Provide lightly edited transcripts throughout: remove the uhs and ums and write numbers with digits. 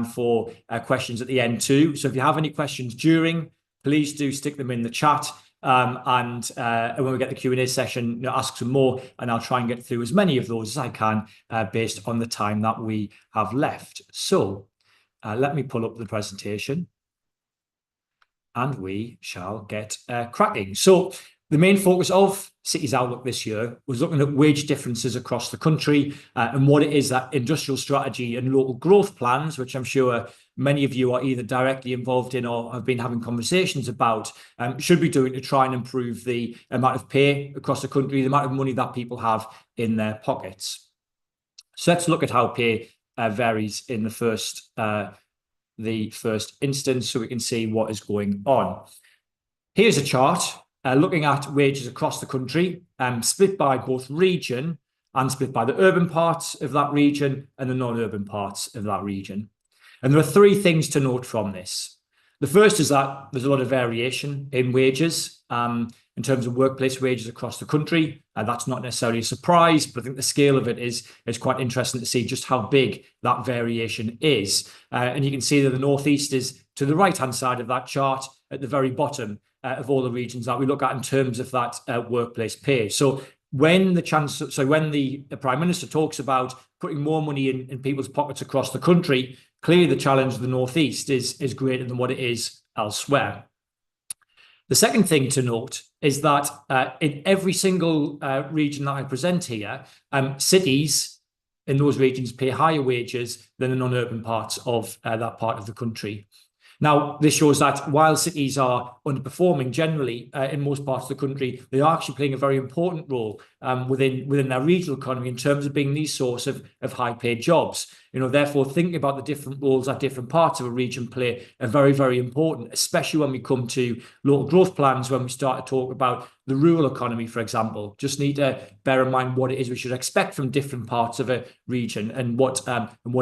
for questions at the end too. So if you have any questions during, please do stick them in the chat. And when we get the Q&A session, ask some more, and I'll try and get through as many of those as I can based on the time that we have left. So let me pull up the presentation and we shall get cracking. So the main focus of City's Outlook this year was looking at wage differences across the country and what it is that industrial strategy and local growth plans, which I'm sure many of you are either directly involved in or have been having conversations about, should be doing to try and improve the amount of pay across the country, the amount of money that people have in their pockets. So let's look at how pay varies in the first instance so we can see what is going on. Here's a chart looking at wages across the country, split by both region and split by the urban parts of that region and the non-urban parts of that region. And there are three things to note from this. The first is that there's a lot of variation in wages in terms of workplace wages across the country. And that's not necessarily a surprise, but I think the scale of it is quite interesting to see just how big that variation is. And you can see that the Northeast is to the right-hand side of that chart at the very bottom of all the regions that we look at in terms of that workplace pay. So when the Prime Minister talks about putting more money in people's pockets across the country, clearly the challenge of the Northeast is greater than what it is elsewhere. The second thing to note is that in every single region that I present here, cities in those regions pay higher wages than the non-urban parts of that part of the country. Now, this shows that while cities are underperforming generally in most parts of the country, they are actually playing a very important role within their regional economy in terms of being the source of high-paid jobs. Therefore, thinking about the different roles that different parts of a region play are very, very important, especially when we come to local growth plans, when we start to talk about the rural economy, for example. Just need to bear in mind what it is we should expect from different parts of a region and what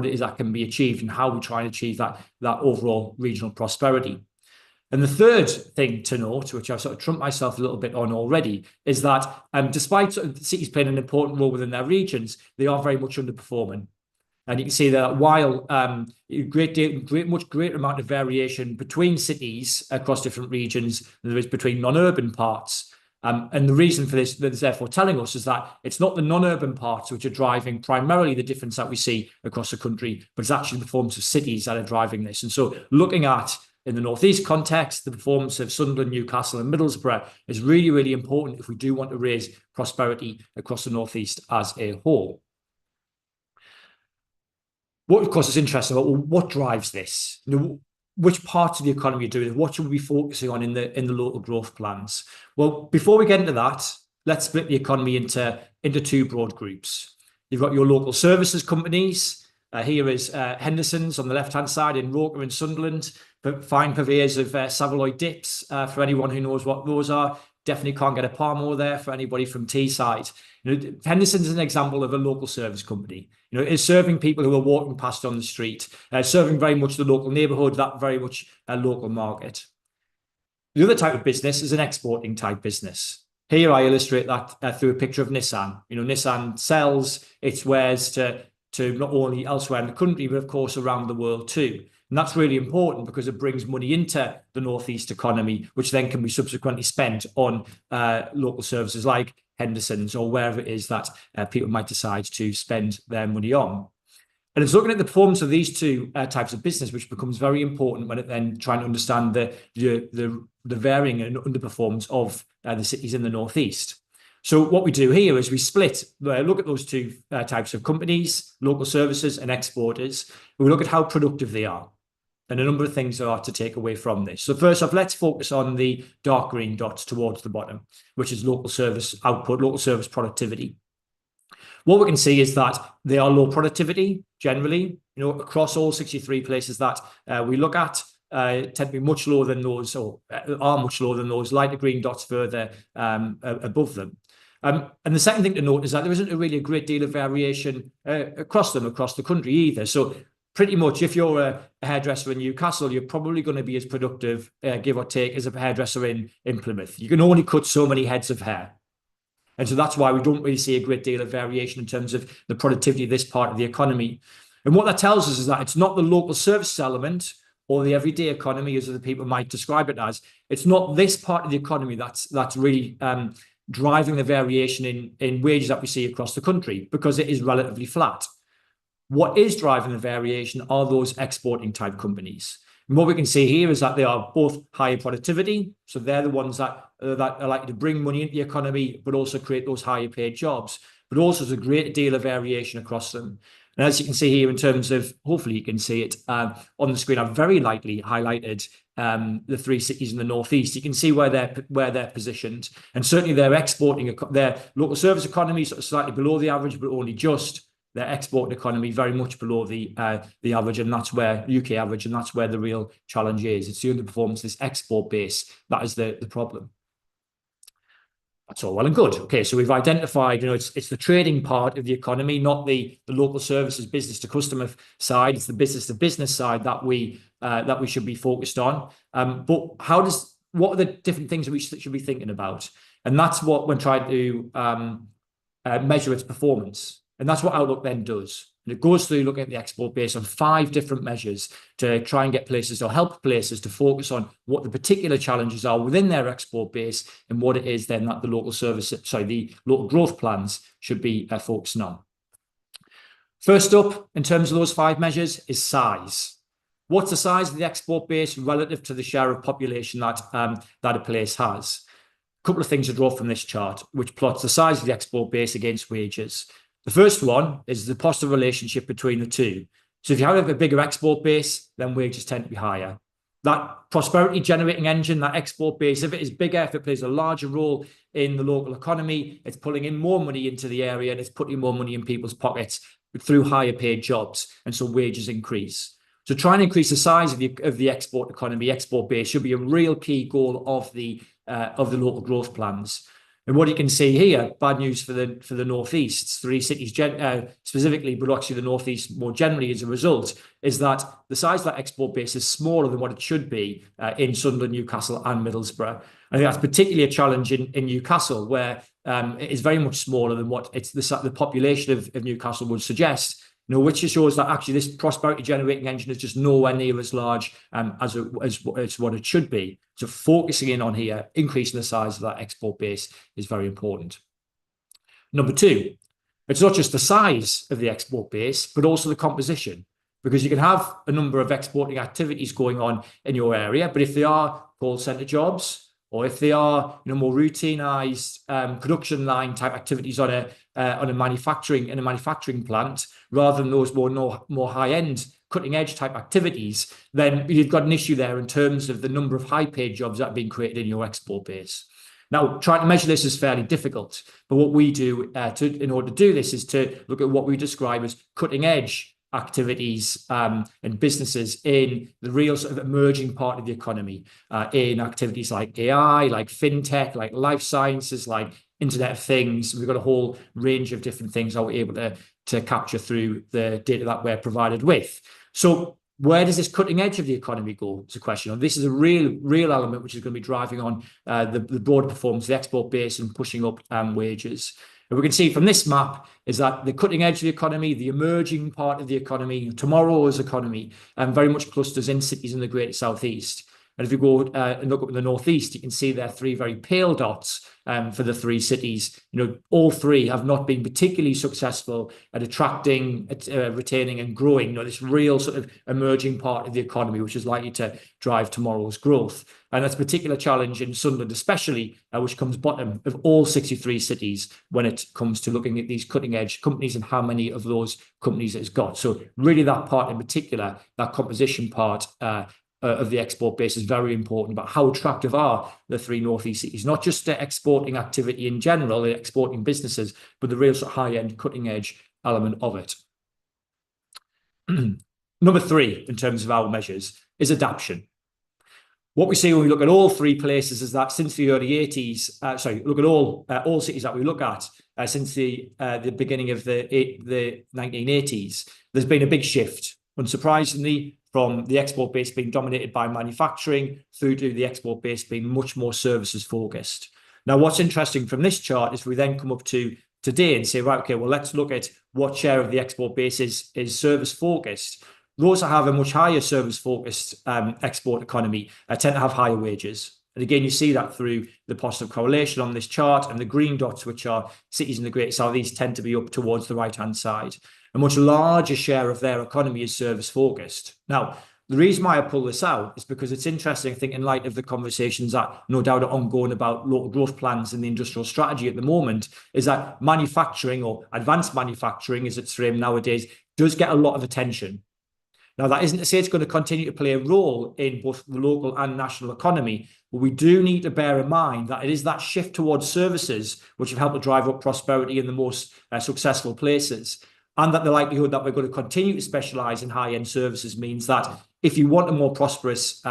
it is that can be achieved and how we try and achieve that overall regional prosperity. And the third thing to note, which I've sort of trumped myself a little bit on already, is that despite cities playing an important role within their regions, they are very much underperforming. And you can see that while much greater amount of variation between cities across different regions than there is between non-urban parts. And the reason for this that is therefore telling us is that it's not the non-urban parts which are driving primarily the difference that we see across the country, but it's actually the performance of cities that are driving this. And so looking at, in the Northeast context, the performance of Sunderland, Newcastle and Middlesbrough is really, really important if we do want to raise prosperity across the Northeast as a whole. What, of course, is interesting about what drives this? Which parts of the economy are doing it? What should we be focusing on in the local growth plans? Well, before we get into that, let's split the economy into two broad groups. You've got your local services companies. Here is Henderson's on the left-hand side in Roker and Sunderland, but fine purveyors of Savoy dips for anyone who knows what those are. Definitely can't get a Parmore there for anybody from Teesside. Henderson's is an example of a local service company. It's serving people who are walking past on the street, serving very much the local neighbourhood, that very much a local market. The other type of business is an exporting type business. Here I illustrate that through a picture of Nissan. Nissan sells its wares to not only elsewhere in the country, but of course around the world too. And that's really important because it brings money into the Northeast economy, which then can be subsequently spent on local services like Henderson's or wherever it is that people might decide to spend their money on. And it's looking at the performance of these two types of business, which becomes very important when it then trying to understand the varying and underperformance of the cities in the Northeast. So what we do here is we look at those two types of companies, local services and exporters. We look at how productive they are. And a number of things are to take away from this. So first off, let's focus on the dark green dots towards the bottom, which is local service output, local service productivity. What we can see is that they are low productivity generally, across all 63 places that we look at, tend to be much lower than those, or are much lower than those lighter green dots further above them. And the second thing to note is that there isn't really a great deal of variation across the country either. So pretty much if you're a hairdresser in Newcastle, you're probably going to be as productive, give or take, as a hairdresser in Plymouth. You can only cut so many heads of hair. And so that's why we don't really see a great deal of variation in terms of the productivity of this part of the economy. And what that tells us is that it's not the local services element or the everyday economy, as other people might describe it as. It's not this part of the economy that's really driving the variation in wages that we see across the country, because it is relatively flat. What is driving the variation are those exporting type companies. And what we can see here is that they are both higher productivity, so they're the ones that are likely to bring money into the economy, but also create those higher paid jobs. But also there's a great deal of variation across them. And as you can see here, in terms of, hopefully you can see it on the screen, I've very lightly highlighted the three cities in the northeast. You can see where they're positioned, and certainly they're exporting their local service economy sort of slightly below the average, but only just. Their export economy very much below the average, and that's where UK average, and that's where the real challenge is. It's the underperformance, this export base, that is the problem. That's all well and good. Okay, so we've identified, it's the trading part of the economy, not the local services business to customer side. It's the business to business side that we should be focused on. But what are the different things that we should be thinking about? And that's what we're trying to measure its performance. And that's what Outlook then does. And it goes through looking at the export base on 5 different measures to try and get places, or help places to focus on what the particular challenges are within their export base, and what it is then that the local growth plans should be focusing on. First up, in terms of those 5 measures, is size. What's the size of the export base relative to the share of population that a place has? A couple of things to draw from this chart, which plots the size of the export base against wages. The first one is the positive relationship between the two. So if you have a bigger export base, then wages tend to be higher. That prosperity generating engine, that export base, if it is bigger, if it plays a larger role in the local economy, it's pulling in more money into the area, and it's putting more money in people's pockets through higher paid jobs. And so wages increase. So trying to increase the size of the export economy, export base, should be a real key goal of the local growth plans. And what you can see here, bad news for the northeast, 3 cities specifically, but actually the northeast more generally as a result, is that the size of that export base is smaller than what it should be in Sunderland, Newcastle and Middlesbrough. I think that's particularly a challenge in Newcastle, where it is very much smaller than what the population of Newcastle would suggest. Which shows that actually this prosperity generating engine is just nowhere near as large as what it should be. So focusing in on here, increasing the size of that export base is very important. Number 2, it's not just the size of the export base, but also the composition, because you can have a number of exporting activities going on in your area, but if they are call centre jobs, or if they are more routinized production line type activities on a manufacturing plant, rather than those more high-end cutting edge type activities, then you've got an issue there in terms of the number of high paid jobs that are being created in your export base. Now, trying to measure this is fairly difficult, but what we do in order to do this is to look at what we describe as cutting edge activities and businesses in the real sort of emerging part of the economy, in activities like AI, like fintech, like life sciences, like Internet of Things. We've got a whole range of different things that we're able to capture through the data that we're provided with. So where does this cutting edge of the economy go? It's a question. And this is a real element which is going to be driving on the broader performance of the export base and pushing up wages. And we can see from this map is that the cutting edge of the economy, the emerging part of the economy, tomorrow's economy, very much clusters in cities in the Greater Southeast. And if you go and look up in the northeast, you can see there are 3 very pale dots for the 3 cities. All 3 have not been particularly successful at attracting, retaining and growing this real sort of emerging part of the economy, which is likely to drive tomorrow's growth. And that's a particular challenge in Sunderland, especially, which comes bottom of all 63 cities when it comes to looking at these cutting edge companies and how many of those companies it's got. So really that part in particular, that composition part of the export base is very important about how attractive are the 3 northeast cities, not just the exporting activity in general, the exporting businesses, but the real sort of high-end cutting edge element of it. Number 3, in terms of our measures, is adaptation. What we see when we look at all 3 places is that since the early 80s, look at all cities that we look at since the beginning of the 1980s, there's been a big shift, unsurprisingly, from the export base being dominated by manufacturing through to the export base being much more services focused. Now, what's interesting from this chart is we then come up to today and say, right, okay, well, let's look at what share of the export base is service focused. Those that have a much higher service focused export economy tend to have higher wages. And again, you see that through the positive correlation on this chart, and the green dots, which are cities in the Great Southeast, tend to be up towards the right-hand side. A much larger share of their economy is service focused. Now, the reason why I pull this out is because it's interesting, I think, in light of the conversations that no doubt are ongoing about local growth plans and the industrial strategy at the moment, is that manufacturing, or advanced manufacturing as it's framed nowadays, does get a lot of attention. Now, that isn't to say it's going to continue to play a role in both the local and national economy, but we do need to bear in mind that it is that shift towards services which have helped to drive up prosperity in the most successful places. And that the likelihood that we're going to continue to specialise in high-end services means that if you want a more prosperous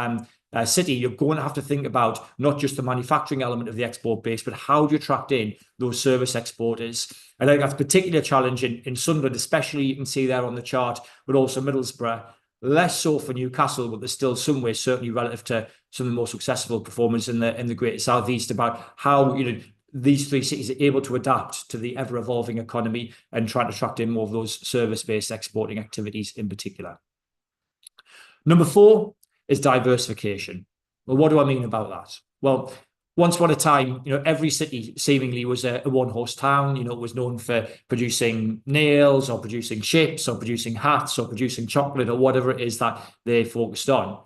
city, you're going to have to think about not just the manufacturing element of the export base, but how do you attract in those service exporters? I think that's a particular challenge in Sunderland, especially, you can see there on the chart, but also Middlesbrough. Less so for Newcastle, but there's still some way, certainly relative to some of the more successful performers in the Greater Southeast, about how these three cities are able to adapt to the ever-evolving economy and try to attract in more of those service-based exporting activities in particular. Number 4 is diversification. Well, what do I mean about that? Well, once upon a time, every city seemingly was a one-horse town. It was known for producing nails or producing ships or producing hats or producing chocolate or whatever it is that they focused on.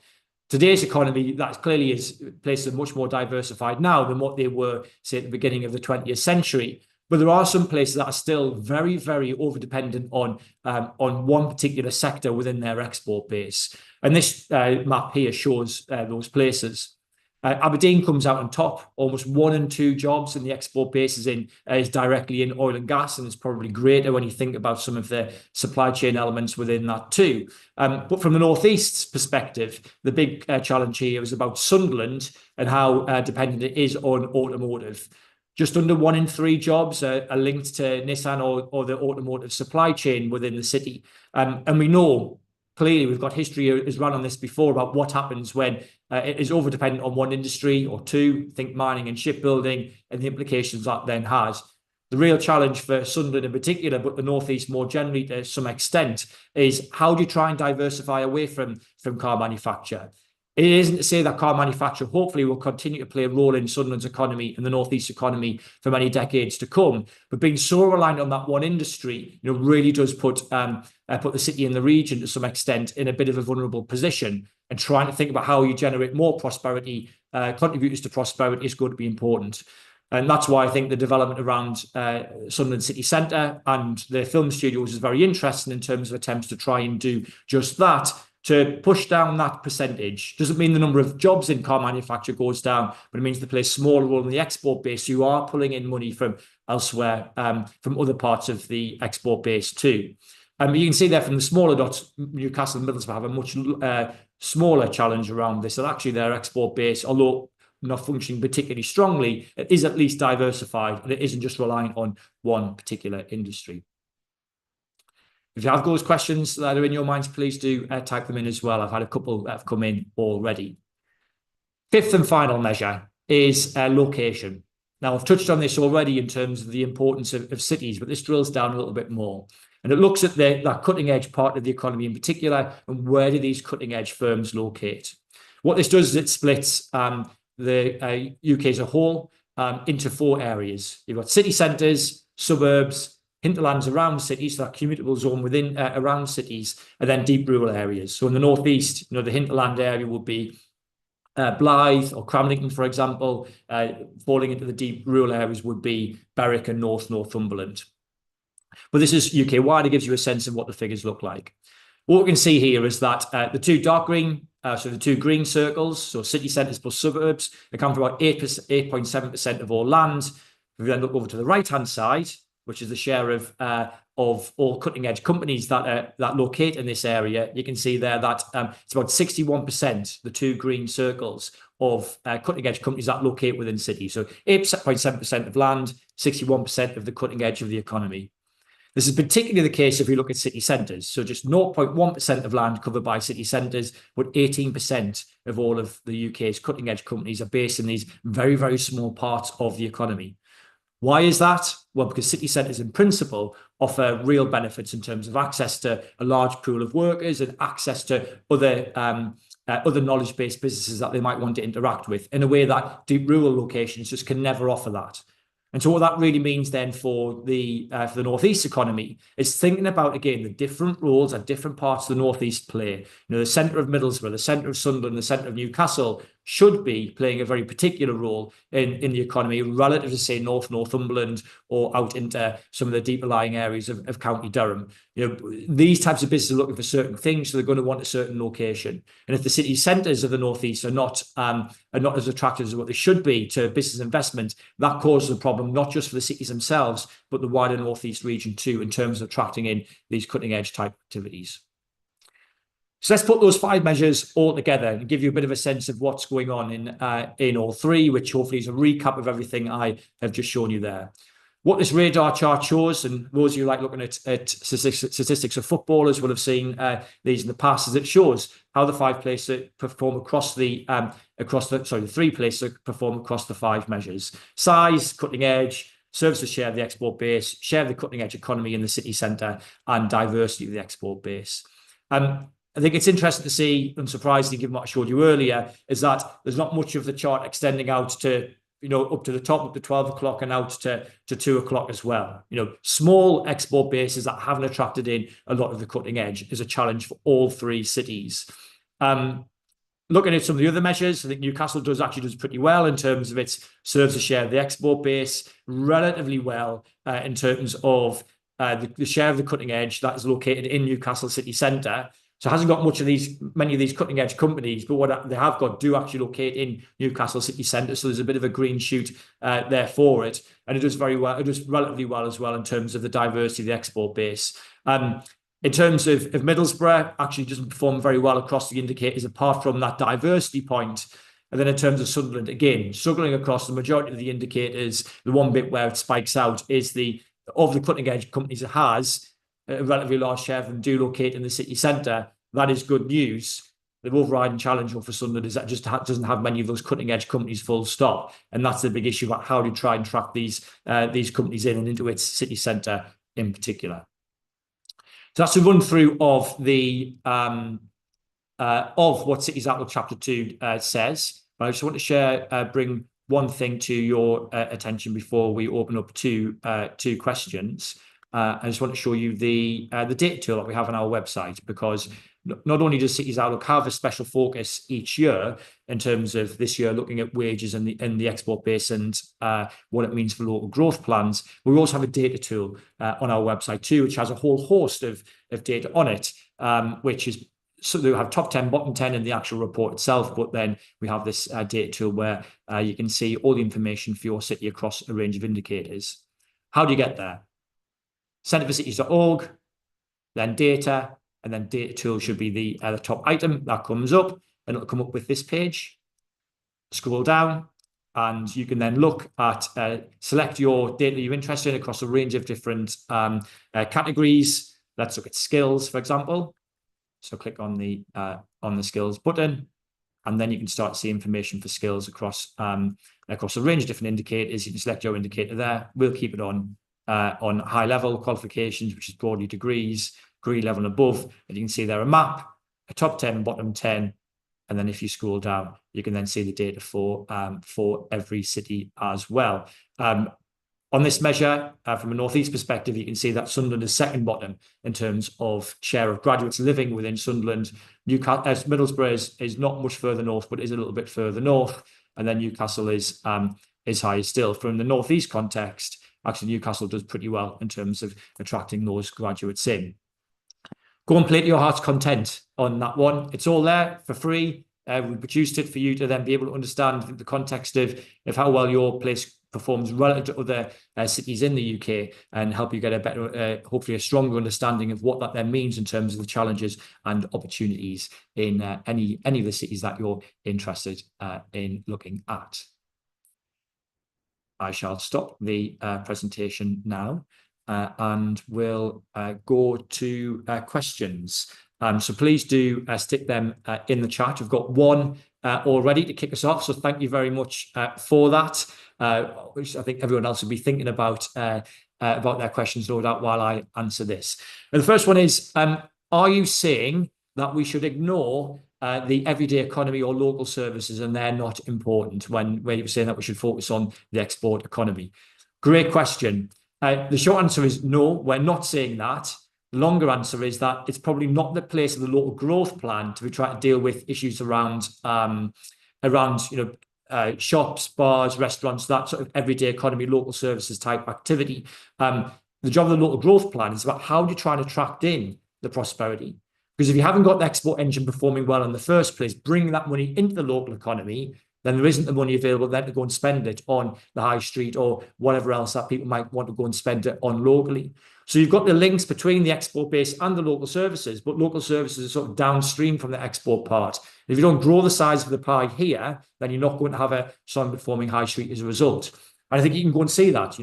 Today's economy, that clearly is places are much more diversified now than what they were, say, at the beginning of the 20th century. But there are some places that are still very, very over-dependent on one particular sector within their export base. And this map here shows those places. Aberdeen comes out on top. Almost 1 in 2 jobs in the export base is directly in oil and gas, and it's probably greater when you think about some of the supply chain elements within that too. But from the Northeast's perspective, the big challenge here is about Sunderland and how dependent it is on automotive. Just under 1 in 3 jobs are linked to Nissan or the automotive supply chain within the city. And we know, clearly, we've got history has run on this before about what happens when it is over-dependent on one industry or two, think mining and shipbuilding, and the implications that then has. The real challenge for Sunderland in particular, but the Northeast more generally to some extent, is how do you try and diversify away from car manufacture? It isn't to say that car manufacture hopefully will continue to play a role in Sunderland's economy and the Northeast economy for many decades to come, but being so reliant on that one industry, really does put the city and the region to some extent in a bit of a vulnerable position. And trying to think about how you generate more prosperity, contributors to prosperity, is going to be important. And that's why I think the development around Sunderland City Centre and the film studios is very interesting in terms of attempts to try and do just that, to push down that percentage. Doesn't mean the number of jobs in car manufacture goes down, but it means they play a smaller role in the export base. You are pulling in money from elsewhere, from other parts of the export base too. You can see there from the smaller dots, Newcastle and Middlesbrough have a much smaller challenge around this. And actually their export base, although not functioning particularly strongly, it is at least diversified, and it isn't just relying on one particular industry. If you have those questions that are in your minds, please do type them in as well. I've had a couple that have come in already. 5th and final measure is location. Now, I've touched on this already in terms of the importance of cities, but this drills down a little bit more. And it looks at that cutting edge part of the economy in particular, and where do these cutting edge firms locate? What this does is it splits the UK as a whole into 4 areas. You've got city centres, suburbs, hinterlands around cities, so that commutable zone within around cities, and then deep rural areas. So in the Northeast, the hinterland area would be Blyth or Cramlington, for example. Falling into the deep rural areas would be Berwick and Northumberland. But this is UK-wide. It gives you a sense of what the figures look like. What we can see here is that the 2 dark green, so the 2 green circles, so city centres plus suburbs, account for about 8.7% of all land. If we then look over to the right-hand side, which is the share of all cutting-edge companies that locate in this area, you can see there that it's about 61%, the 2 green circles, of cutting-edge companies that locate within cities. So 8.7% of land, 61% of the cutting edge of the economy. This is particularly the case if you look at city centres. So just 0.1% of land covered by city centres, but 18% of all of the UK's cutting-edge companies are based in these very, very small parts of the economy. Why is that? Well, because city centres in principle offer real benefits in terms of access to a large pool of workers and access to other knowledge-based businesses that they might want to interact with in a way that deep rural locations just can never offer that. And so what that really means then for the Northeast economy is thinking about, again, the different roles that different parts of the Northeast play. You know, the centre of Middlesbrough, the centre of Sunderland, the centre of Newcastle should be playing a very particular role in the economy relative to, say, Northumberland or out into some of the deeper lying areas of County Durham. You know, these types of businesses are looking for certain things, so they're going to want a certain location. And if the city centres of the Northeast are not as attractive as what they should be to business investment, that causes a problem not just for the cities themselves, but the wider Northeast region too, in terms of attracting in these cutting edge type activities. So let's put those 5 measures all together and give you a bit of a sense of what's going on in all 3, which hopefully is a recap of everything I have just shown you there. What this radar chart shows, and those of you like looking at statistics of footballers will have seen these in the past, is it shows how the 5 places perform across the 3 places perform across the 5 measures: size, cutting edge, services share of the export base, share of the cutting edge economy in the city centre, and diversity of the export base. I think it's interesting to see, unsurprisingly, given what I showed you earlier, is that there's not much of the chart extending out to, you know, up to the top, up to 12 o'clock and out to 2 o'clock as well. You know, small export bases that haven't attracted in a lot of the cutting edge is a challenge for all 3 cities. Looking at some of the other measures, I think Newcastle actually does pretty well in terms of its services share of the export base, relatively well in terms of the share of the cutting edge that is located in Newcastle city centre. So it hasn't got many of these cutting edge companies, but what they have got do actually locate in Newcastle city centre. So there's a bit of a green shoot there for it. And it does very well. It does relatively well as well in terms of the diversity of the export base. In terms of Middlesbrough, actually doesn't perform very well across the indicators apart from that diversity point. And then in terms of Sunderland, again, struggling across the majority of the indicators. The one bit where it spikes out is of the cutting edge companies it has, a relatively large share of them do locate in the city centre. That is good news. The overriding challenge for Sunderland is that just doesn't have many of those cutting edge companies full stop. And that's the big issue about how to try and track these companies in and into its city centre in particular. So that's a run through of what Cities Outlook Chapter 2 says. But I just want to bring one thing to your attention before we open up to questions. I just want to show you the data tool that we have on our website, because not only does Cities Outlook have a special focus each year in terms of this year looking at wages and the export base and what it means for local growth plans, we also have a data tool on our website too, which has a whole host of data on it, which is, so they have top 10, bottom 10 in the actual report itself, but then we have this data tool where you can see all the information for your city across a range of indicators. How do you get there? centreforcities.org, then data, and then data tool should be the top item that comes up, and it'll come up with this page. Scroll down, and you can then look at, select your data you're interested in across a range of different categories. Let's look at skills, for example. So click on the skills button, and then you can start to see information for skills across a range of different indicators. You can select your indicator there. We'll keep it on high level qualifications, which is broadly degrees, degree level and above. And you can see there a map, a top 10, bottom 10. And then if you scroll down, you can then see the data for every city as well. On this measure, from a Northeast perspective, you can see that Sunderland is second bottom in terms of share of graduates living within Sunderland. Middlesbrough is not much further north, but is a little bit further north. And then Newcastle is higher still. From the Northeast context, actually Newcastle does pretty well in terms of attracting those graduates in. Go and play to your heart's content on that one. It's all there for free. We produced it for you to then be able to understand the context of how well your place performs relative to other cities in the UK, and help you get a better, hopefully a stronger understanding of what that then means in terms of the challenges and opportunities in any of the cities that you're interested in looking at. I shall stop the presentation now, and we'll go to questions. So please do stick them in the chat. We've got one already to kick us off. So thank you very much for that, which I think everyone else will be thinking about their questions, no doubt, while I answer this. And the first one is, are you saying that we should ignore the everyday economy or local services and they're not important when you're saying that we should focus on the export economy? Great question. The short answer is no, we're not saying that. The longer answer is that it's probably not the place of the local growth plan to be trying to deal with issues around shops, bars, restaurants, that sort of everyday economy, local services type activity. The job of the local growth plan is about how do you try and attract in the prosperity? Because if you haven't got the export engine performing well in the first place, bringing that money into the local economy, then there isn't the money available then to go and spend it on the high street or whatever else that people might want to go and spend it on locally. So you've got the links between the export base and the local services, but local services are sort of downstream from the export part. If you don't grow the size of the pie here, then you're not going to have a strong performing high street as a result. And I think you can go and see that.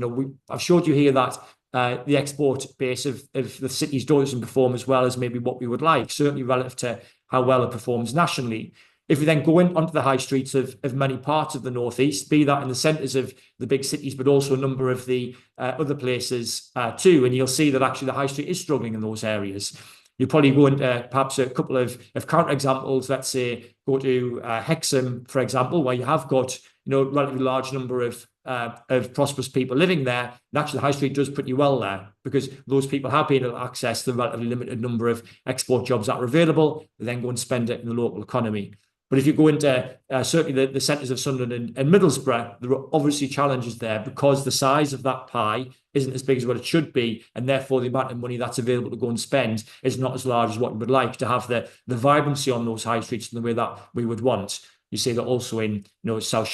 I've showed you here that the export base of the cities doesn't perform as well as maybe what we would like, certainly relative to how well it performs nationally. If we then go onto the high streets of many parts of the northeast, be that in the centres of the big cities, but also a number of the other places too, and you'll see that actually the high street is struggling in those areas. You'll probably go into perhaps a couple of counter examples. Let's say go to Hexham, for example, where you have got a relatively large number of prosperous people living there. And actually, the high street does pretty well there because those people have been able to access the relatively limited number of export jobs that are available. They then go and spend it in the local economy. But if you go into certainly the centres of Sunderland and Middlesbrough, there are obviously challenges there because the size of that pie isn't as big as what it should be, and therefore the amount of money that's available to go and spend is not as large as what we would like to have the vibrancy on those high streets in the way that we would want. You see that also in South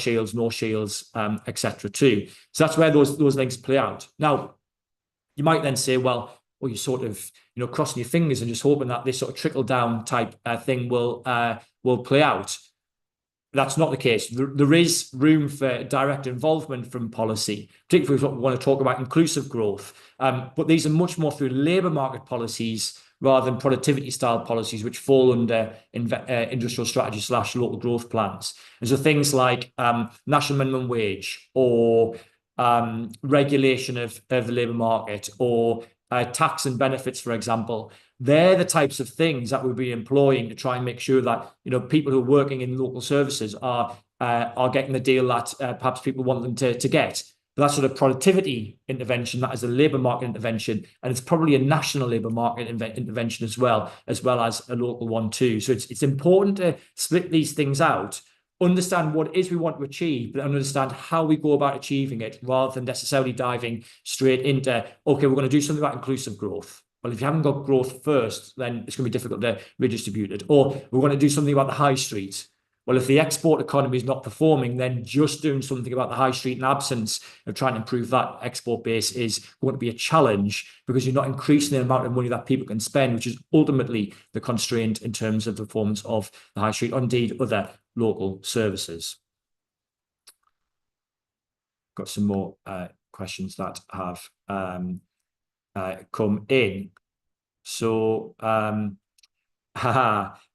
Shields, North Shields, etc. too. So that's where those links play out. Now, you might then say, well, you're sort of crossing your fingers and just hoping that this sort of trickle down type thing will play out. That's not the case. There is room for direct involvement from policy, particularly if we want to talk about inclusive growth. But these are much more through labour market policies rather than productivity style policies, which fall under industrial strategy / local growth plans. And so things like national minimum wage or regulation of the labour market or tax and benefits, for example, they're the types of things that we'll be employing to try and make sure that people who are working in local services are getting the deal that perhaps people want them to get. But that's sort of productivity intervention, that is a labour market intervention, and it's probably a national labour market intervention as well as a local one too. So it's important to split these things out, understand what it is we want to achieve, but understand how we go about achieving it rather than necessarily diving straight into, okay, we're going to do something about inclusive growth. Well, if you haven't got growth first, then it's going to be difficult to redistribute it. Or we're going to do something about the high street. Well, if the export economy is not performing, then just doing something about the high street in absence of trying to improve that export base is going to be a challenge because you're not increasing the amount of money that people can spend, which is ultimately the constraint in terms of the performance of the high street, or indeed other local services. Got some more questions that have come in. So,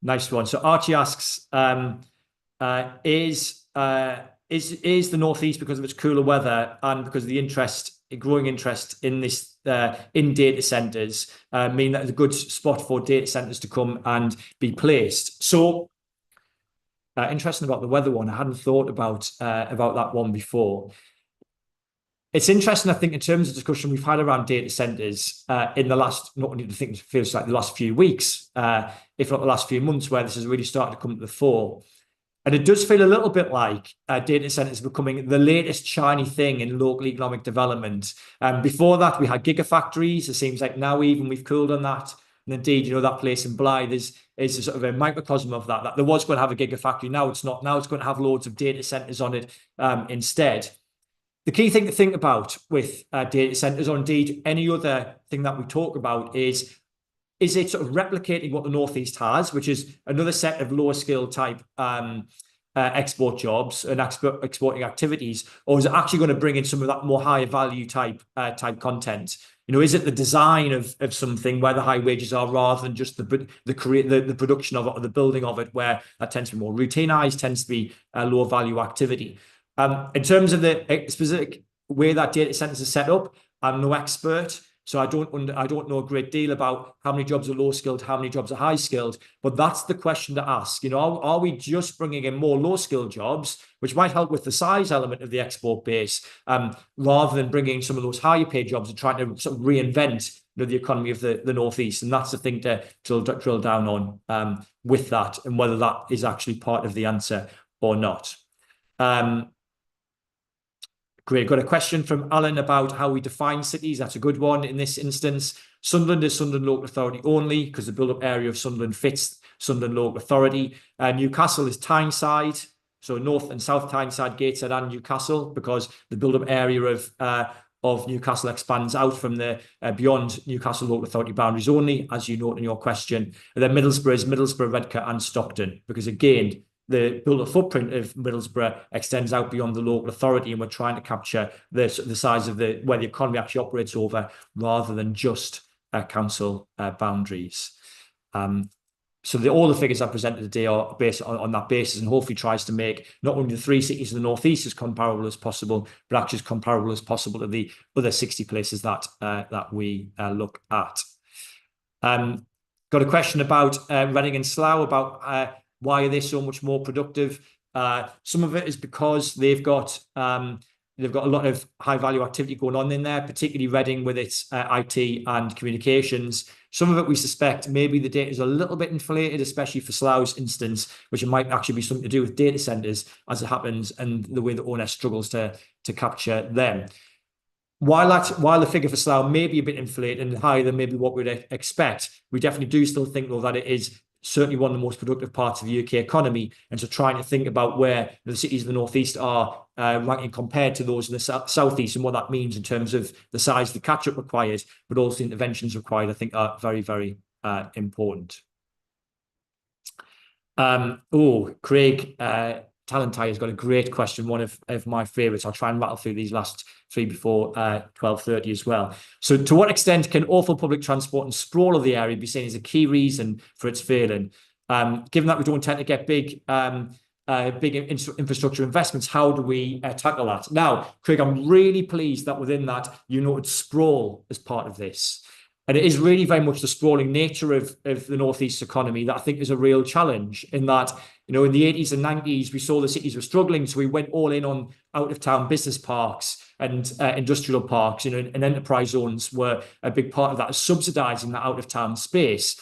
nice one. So Archie asks, is the Northeast, because of its cooler weather and because of the growing interest in this in data centers, mean that it's a good spot for data centers to come and be placed? So interesting about the weather one. I hadn't thought about that one before. It's interesting, I think, in terms of discussion we've had around data centers in the last, not only I think it feels like the last few weeks, if not the last few months, where this has really started to come to the fore. And it does feel a little bit like data centers becoming the latest shiny thing in local economic development. Before that, we had gigafactories. It seems like now even we've cooled on that. And indeed, that place in Blythe is a sort of a microcosm of that there was going to have a gigafactory. Now it's not. Now it's going to have loads of data centers on it instead. The key thing to think about with data centers, or indeed any other thing that we talk about, is it sort of replicating what the Northeast has, which is another set of lower skill type export jobs and exporting activities, or is it actually going to bring in some of that more higher value type content? Is it the design of something where the high wages are, rather than just the production of it or the building of it, where that tends to be more routinized, tends to be a lower value activity. In terms of the specific way that data centers are set up, I'm no expert, so I don't know a great deal about how many jobs are low skilled, how many jobs are high skilled. But that's the question to ask. Are we just bringing in more low skilled jobs, which might help with the size element of the export base, rather than bringing some of those higher paid jobs and trying to sort of reinvent the economy of the Northeast? And that's the thing to drill down on with that, and whether that is actually part of the answer or not. Great. Got a question from Alan about how we define cities. That's a good one in this instance. Sunderland is Sunderland Local Authority only, because the build-up area of Sunderland fits Sunderland Local Authority. Newcastle is Tyneside, so North and South Tyneside, Gateshead and Newcastle, because the build-up area of Newcastle expands out from the beyond Newcastle Local Authority boundaries only, as you note in your question. And then Middlesbrough is Middlesbrough, Redcar and Stockton, because again, the build-up footprint of Middlesbrough extends out beyond the local authority, and we're trying to capture the size of where the economy actually operates over, rather than just council boundaries. So all the figures I presented today are based on that basis, and hopefully tries to make not only the 3 cities in the Northeast as comparable as possible, but actually as comparable as possible to the other 60 places that we look at. Got a question about Reading and Slough, about why are they so much more productive? Some of it is because they've got a lot of high value activity going on in there, particularly Reading with its IT and communications. Some of it we suspect maybe the data is a little bit inflated, especially for Slough's instance, which it might actually be something to do with data centers as it happens, and the way that ONS struggles to capture them. While the figure for Slough may be a bit inflated and higher than maybe what we'd expect, we definitely do still think, though, that it is certainly one of the most productive parts of the UK economy. And so trying to think about where the cities of the Northeast are ranking compared to those in the Southeast, and what that means in terms of the size of the catch-up required, but also the interventions required, I think are very, very important. Craig Talentire has got a great question, one of my favourites. I'll try and rattle through these last 3 before 12:30 as well. So to what extent can awful public transport and sprawl of the area be seen as a key reason for its failing? Given that we don't tend to get big infrastructure investments, how do we tackle that? Now, Craig, I'm really pleased that within that you noted sprawl as part of this. And it is really very much the sprawling nature of the Northeast economy that I think is a real challenge, in that, in the 80s and 90s, we saw the cities were struggling. So we went all in on out-of-town business parks and industrial parks, and enterprise zones were a big part of that, subsidizing that out-of-town space.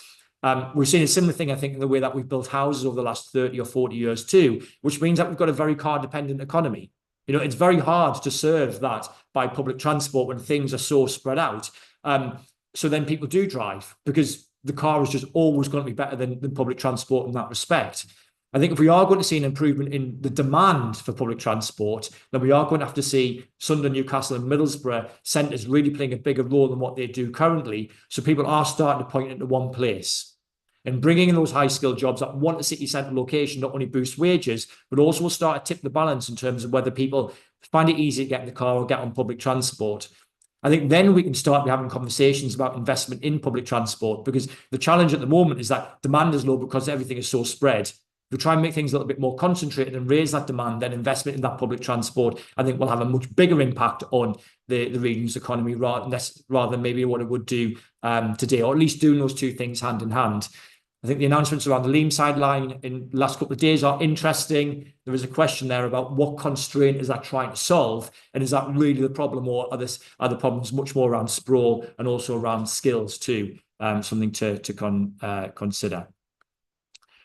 We've seen a similar thing, I think, in the way that we've built houses over the last 30 or 40 years too, which means that we've got a very car-dependent economy. It's very hard to serve that by public transport when things are so spread out. So then people do drive, because the car is just always going to be better than public transport in that respect. I think if we are going to see an improvement in the demand for public transport, then we are going to have to see Sunderland, Newcastle and Middlesbrough centres really playing a bigger role than what they do currently. So people are starting to point into one place. And bringing in those high-skilled jobs that want a city centre location not only boosts wages, but also will start to tip the balance in terms of whether people find it easy to get in the car or get on public transport. I think then we can start having conversations about investment in public transport, because the challenge at the moment is that demand is low because everything is so spread. If we try and make things a little bit more concentrated and raise that demand, then investment in that public transport, I think, will have a much bigger impact on the region's economy rather than maybe what it would do today, or at least doing those two things hand in hand. I think the announcements around the Leamside line in the last couple of days are interesting. There is a question there about what constraint is that trying to solve, and is that really the problem, or are the problems much more around sprawl and also around skills too? Something to consider.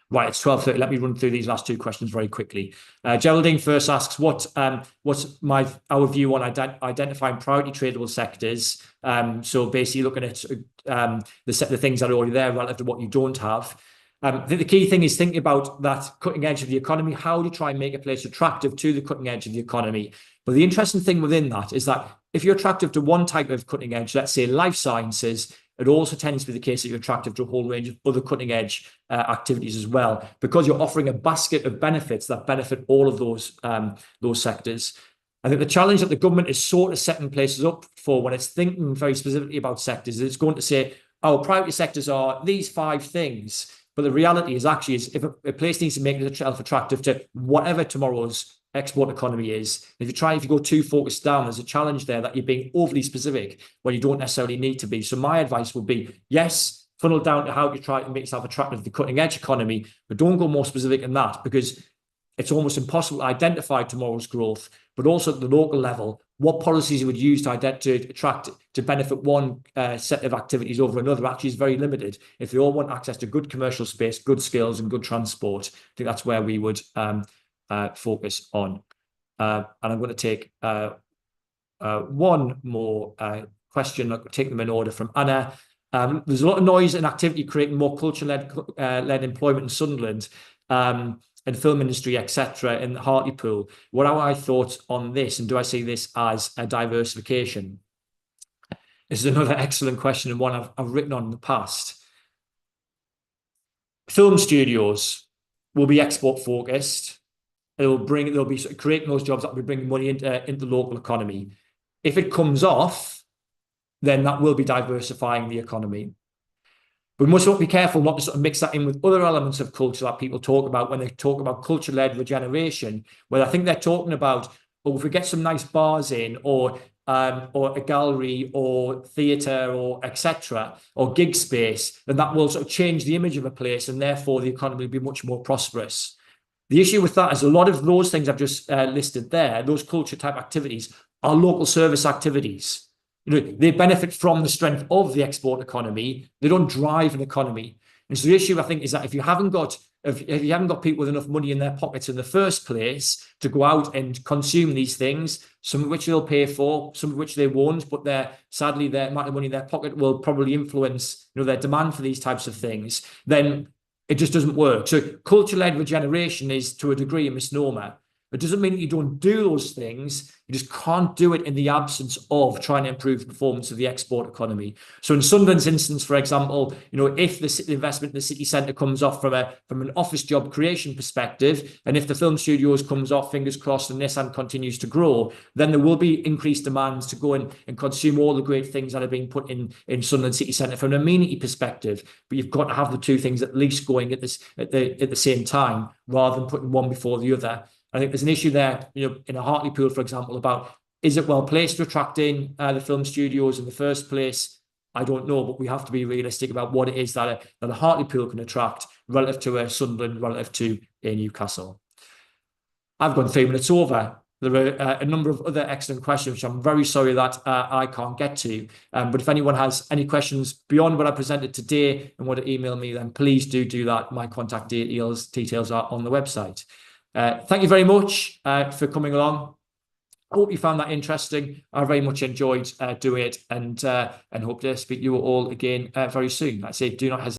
Right, it's 12:30. Let me run through these last 2 questions very quickly. Geraldine first asks, what's our view on identifying priority tradable sectors? So basically looking at the things that are already there relative to what you don't have. I think the key thing is thinking about that cutting edge of the economy. How do you try and make a place attractive to the cutting edge of the economy? But the interesting thing within that is that if you're attractive to one type of cutting edge, let's say life sciences, it also tends to be the case that you're attractive to a whole range of other cutting edge activities as well, because you're offering a basket of benefits that benefit all of those sectors. I think the challenge that the government is sort of setting places up for when it's thinking very specifically about sectors is it's going to say, oh, priority sectors are these 5 things. But the reality is actually if a place needs to make itself attractive to whatever tomorrow's export economy is. If you go too focused down, there's a challenge there that you're being overly specific when you don't necessarily need to be. So my advice would be, yes, funnel down to how you try to make yourself attractive to the cutting edge economy, but don't go more specific than that, because it's almost impossible to identify tomorrow's growth, but also at the local level, what policies you would use to benefit one set of activities over another actually is very limited. If they all want access to good commercial space, good skills, and good transport, I think that's where we would focus on. And I'm going to take one more question. I'll take them in order from Anna. There's a lot of noise and activity creating more culture-led employment in Sunderland. And film industry, etc., in Hartlepool. What are my thoughts on this, and do I see this as a diversification? This is another excellent question, and one I've written on in the past. Film studios will be export focused. They'll be sort of creating those jobs that will be bringing money into the local economy. If it comes off, then that will be diversifying the economy. We must be careful not to sort of mix that in with other elements of culture that people talk about when they talk about culture-led regeneration, where I think they're talking about, oh, if we get some nice bars in, or a gallery, or theatre, or etc., or gig space, then that will sort of change the image of a place, and therefore the economy will be much more prosperous. The issue with that is a lot of those things I've just listed there, those culture-type activities, are local service activities. They benefit from the strength of the export economy. They don't drive an economy. And so the issue, I think, is that if you haven't got people with enough money in their pockets in the first place to go out and consume these things, some of which they'll pay for, some of which they won't, but sadly their amount of money in their pocket will probably influence their demand for these types of things, then it just doesn't work. So culture-led regeneration is, to a degree, a misnomer. It doesn't mean that you don't do those things. You just can't do it in the absence of trying to improve the performance of the export economy. So in Sunderland's instance, for example, if the investment in the city centre comes off from an office job creation perspective, and if the film studios comes off, fingers crossed, and Nissan continues to grow, then there will be increased demands to go in and consume all the great things that are being put in Sunderland city centre from an amenity perspective. But you've got to have the two things at least going at the same time, rather than putting one before the other. I think there's an issue there, in a Hartlepool, for example, about, is it well placed to attract in the film studios in the first place? I don't know, but we have to be realistic about what it is that a Hartlepool can attract relative to a Sunderland, relative to a Newcastle. I've gone 3 minutes over. There are a number of other excellent questions, which I'm very sorry that I can't get to. But if anyone has any questions beyond what I presented today and want to email me, then please do that. My contact details are on the website. Thank you very much for coming along. I hope you found that interesting. I very much enjoyed doing it, and hope to speak to you all again very soon. Like I say, do not hesitate.